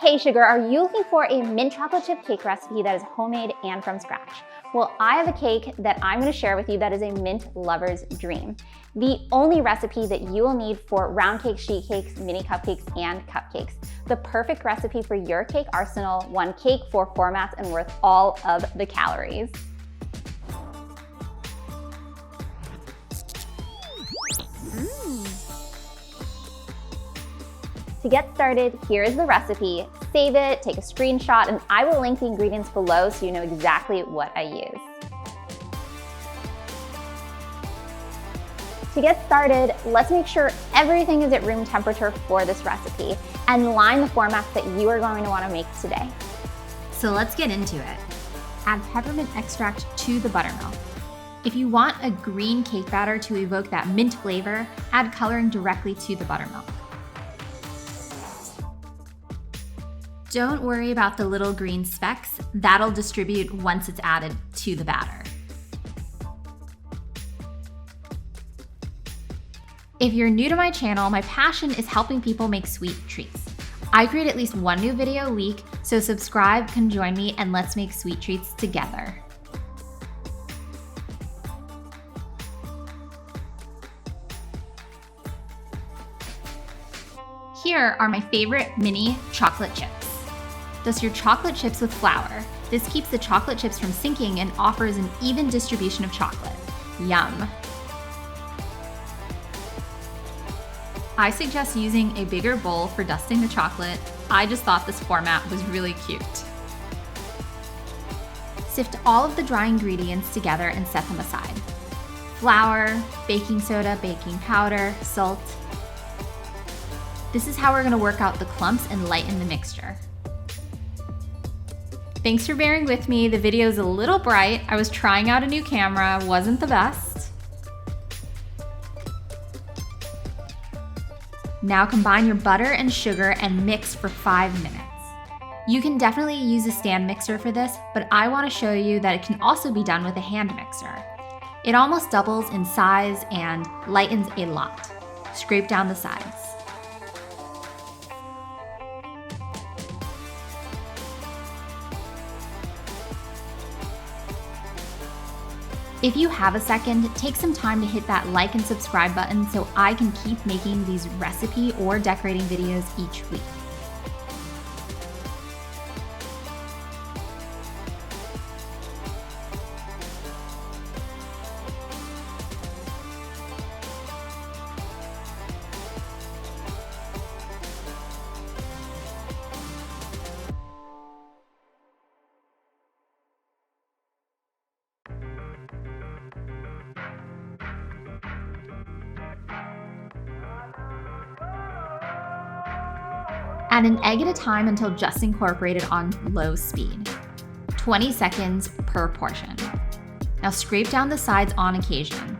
Hey Sugar, are you looking for a mint chocolate chip cake recipe that is homemade and from scratch? Well, I have a cake that I'm going to share with you that is a mint lover's dream. The only recipe that you will need for round cakes, sheet cakes, mini cupcakes, and cupcakes. The perfect recipe for your cake arsenal, one cake, 4 formats, and worth all of the calories. To get started, here is the recipe. Save it, take a screenshot, and I will link the ingredients below so you know exactly what I use. To get started, let's make sure everything is at room temperature for this recipe and line the formats that you are going to want to make today. So let's get into it. Add peppermint extract to the buttermilk. If you want a green cake batter to evoke that mint flavor, add coloring directly to the buttermilk. Don't worry about the little green specks. That'll distribute once it's added to the batter. If you're new to my channel, my passion is helping people make sweet treats. I create at least one new video a week, so subscribe, come join me, and let's make sweet treats together. Here are my favorite mini chocolate chips. Dust your chocolate chips with flour. This keeps the chocolate chips from sinking and offers an even distribution of chocolate. Yum. I suggest using a bigger bowl for dusting the chocolate. I just thought this format was really cute. Sift all of the dry ingredients together and set them aside. Flour, baking soda, baking powder, salt. This is how we're going to work out the clumps and lighten the mixture. Thanks for bearing with me. The video is a little bright. I was trying out a new camera, wasn't the best. Now combine your butter and sugar and mix for 5 minutes. You can definitely use a stand mixer for this, but I want to show you that it can also be done with a hand mixer. It almost doubles in size and lightens a lot. Scrape down the sides. If you have a second, take some time to hit that like and subscribe button so I can keep making these recipe or decorating videos each week. Add an egg at a time until just incorporated on low speed. 20 seconds per portion. Now scrape down the sides on occasion.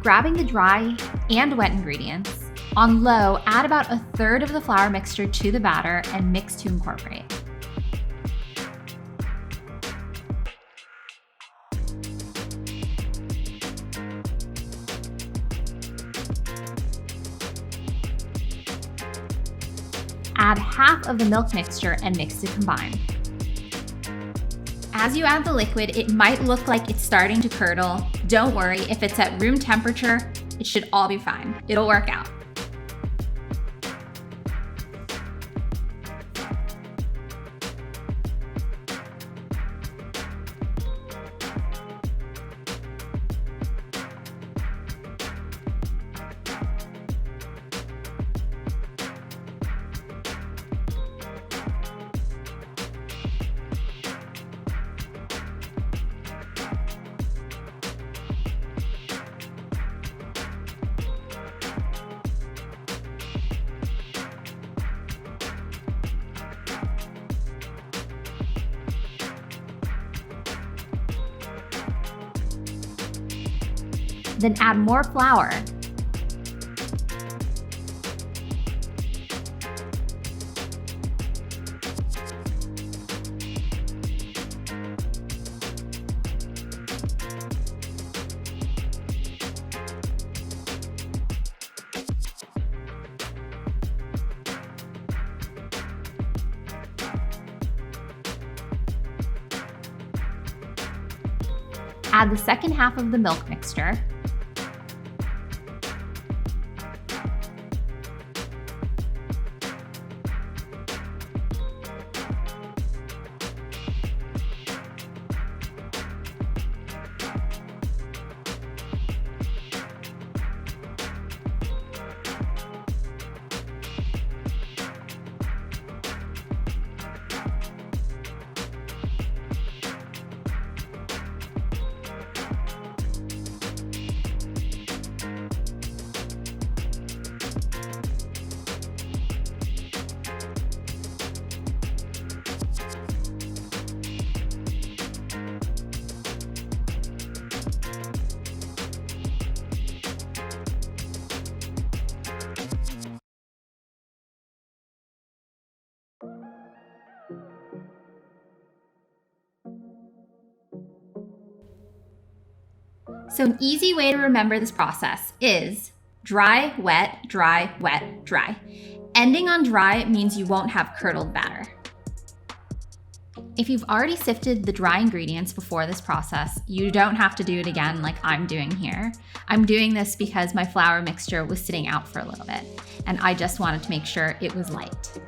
Grabbing the dry and wet ingredients, on low, add about 1/3 of the flour mixture to the batter and mix to incorporate. Add half of the milk mixture and mix to combine. As you add the liquid, it might look like it's starting to curdle. Don't worry, if it's at room temperature, it should all be fine. It'll work out. Then add more flour. Add the second half of the milk mixture. So an easy way to remember this process is dry, wet, dry, wet, dry. Ending on dry means you won't have curdled batter. If you've already sifted the dry ingredients before this process, you don't have to do it again like I'm doing here. I'm doing this because my flour mixture was sitting out for a little bit, and I just wanted to make sure it was light.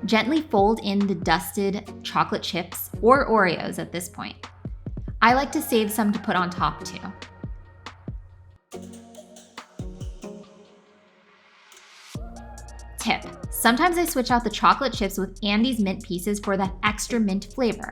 Gently fold in the dusted chocolate chips or Oreos at this point. I like to save some to put on top too. Tip: sometimes I switch out the chocolate chips with Andy's mint pieces for that extra mint flavor.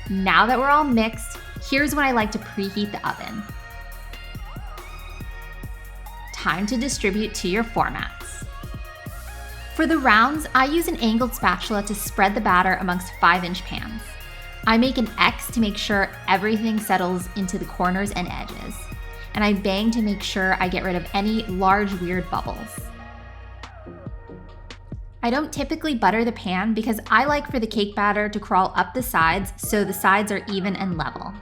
Now that we're all mixed, here's when I like to preheat the oven. Time to distribute to your formats. For the rounds, I use an angled spatula to spread the batter amongst 5-inch pans. I make an X to make sure everything settles into the corners and edges, and I bang to make sure I get rid of any large weird bubbles. I don't typically butter the pan because I like for the cake batter to crawl up the sides so the sides are even and level.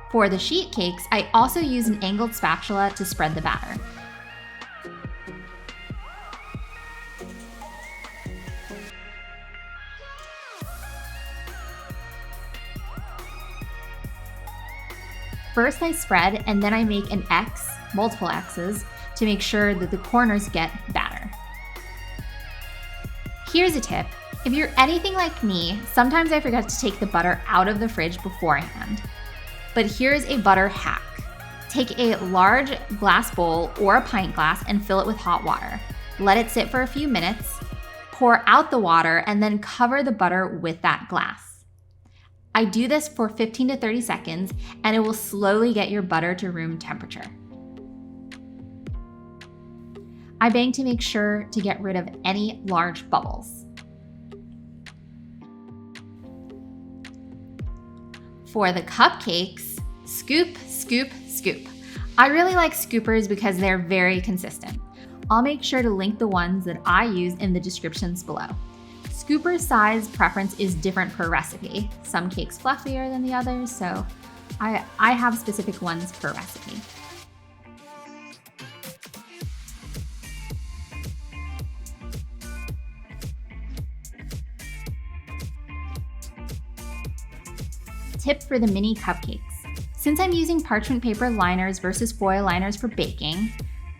For the sheet cakes, I also use an angled spatula to spread the batter. First I spread, and then I make an X, multiple X's, to make sure that the corners get batter. Here's a tip. If you're anything like me, sometimes I forget to take the butter out of the fridge beforehand. But here's a butter hack. Take a large glass bowl or a pint glass and fill it with hot water. Let it sit for a few minutes, pour out the water, and then cover the butter with that glass. I do this for 15 to 30 seconds, and it will slowly get your butter to room temperature. I bang to make sure to get rid of any large bubbles. For the cupcakes, scoop, scoop, scoop. I really like scoopers because they're very consistent. I'll make sure to link the ones that I use in the descriptions below. Scooper size preference is different per recipe. Some cakes fluffier than the others, so I have specific ones per recipe. tip for the mini cupcakes. Since I'm using parchment paper liners versus foil liners for baking,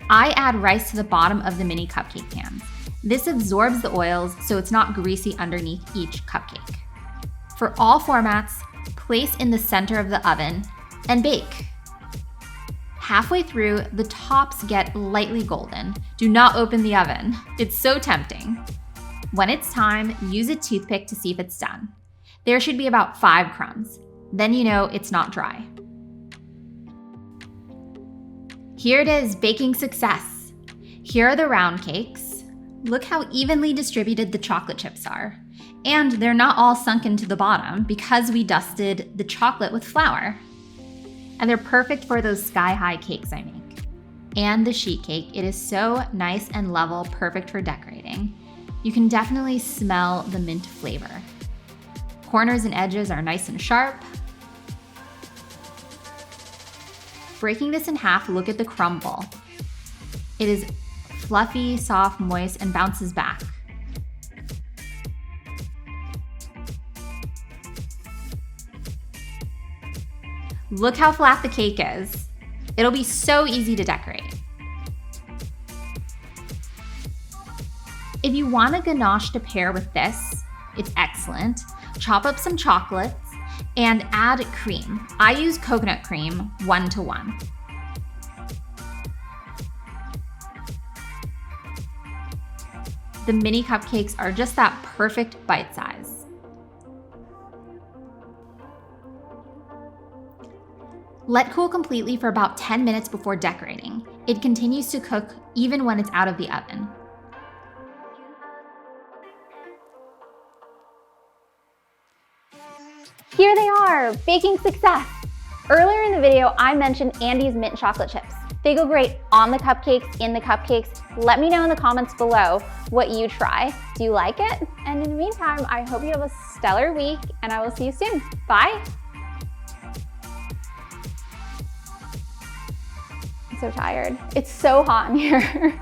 I add rice to the bottom of the mini cupcake pans. This absorbs the oils so it's not greasy underneath each cupcake. For all formats, place in the center of the oven and bake. Halfway through, the tops get lightly golden. Do not open the oven. It's so tempting. When it's time, use a toothpick to see if it's done. There should be about 5 crumbs. Then you know it's not dry. Here it is, baking success. Here are the round cakes. Look how evenly distributed the chocolate chips are. And they're not all sunken to the bottom because we dusted the chocolate with flour. And they're perfect for those sky-high cakes I make. And the sheet cake, it is so nice and level, perfect for decorating. You can definitely smell the mint flavor. Corners and edges are nice and sharp. Breaking this in half, look at the crumble. It is fluffy, soft, moist, and bounces back. Look how flat the cake is. It'll be so easy to decorate. If you want a ganache to pair with this, it's excellent. Chop up some chocolates and add cream. I use coconut cream 1:1. The mini cupcakes are just that perfect bite size. Let cool completely for about 10 minutes before decorating. It continues to cook even when it's out of the oven. Here they are, baking success. Earlier in the video, I mentioned Andy's mint chocolate chips. They go great on the cupcakes, in the cupcakes. Let me know in the comments below what you try. Do you like it? And in the meantime, I hope you have a stellar week and I will see you soon. Bye. I'm so tired. It's so hot in here.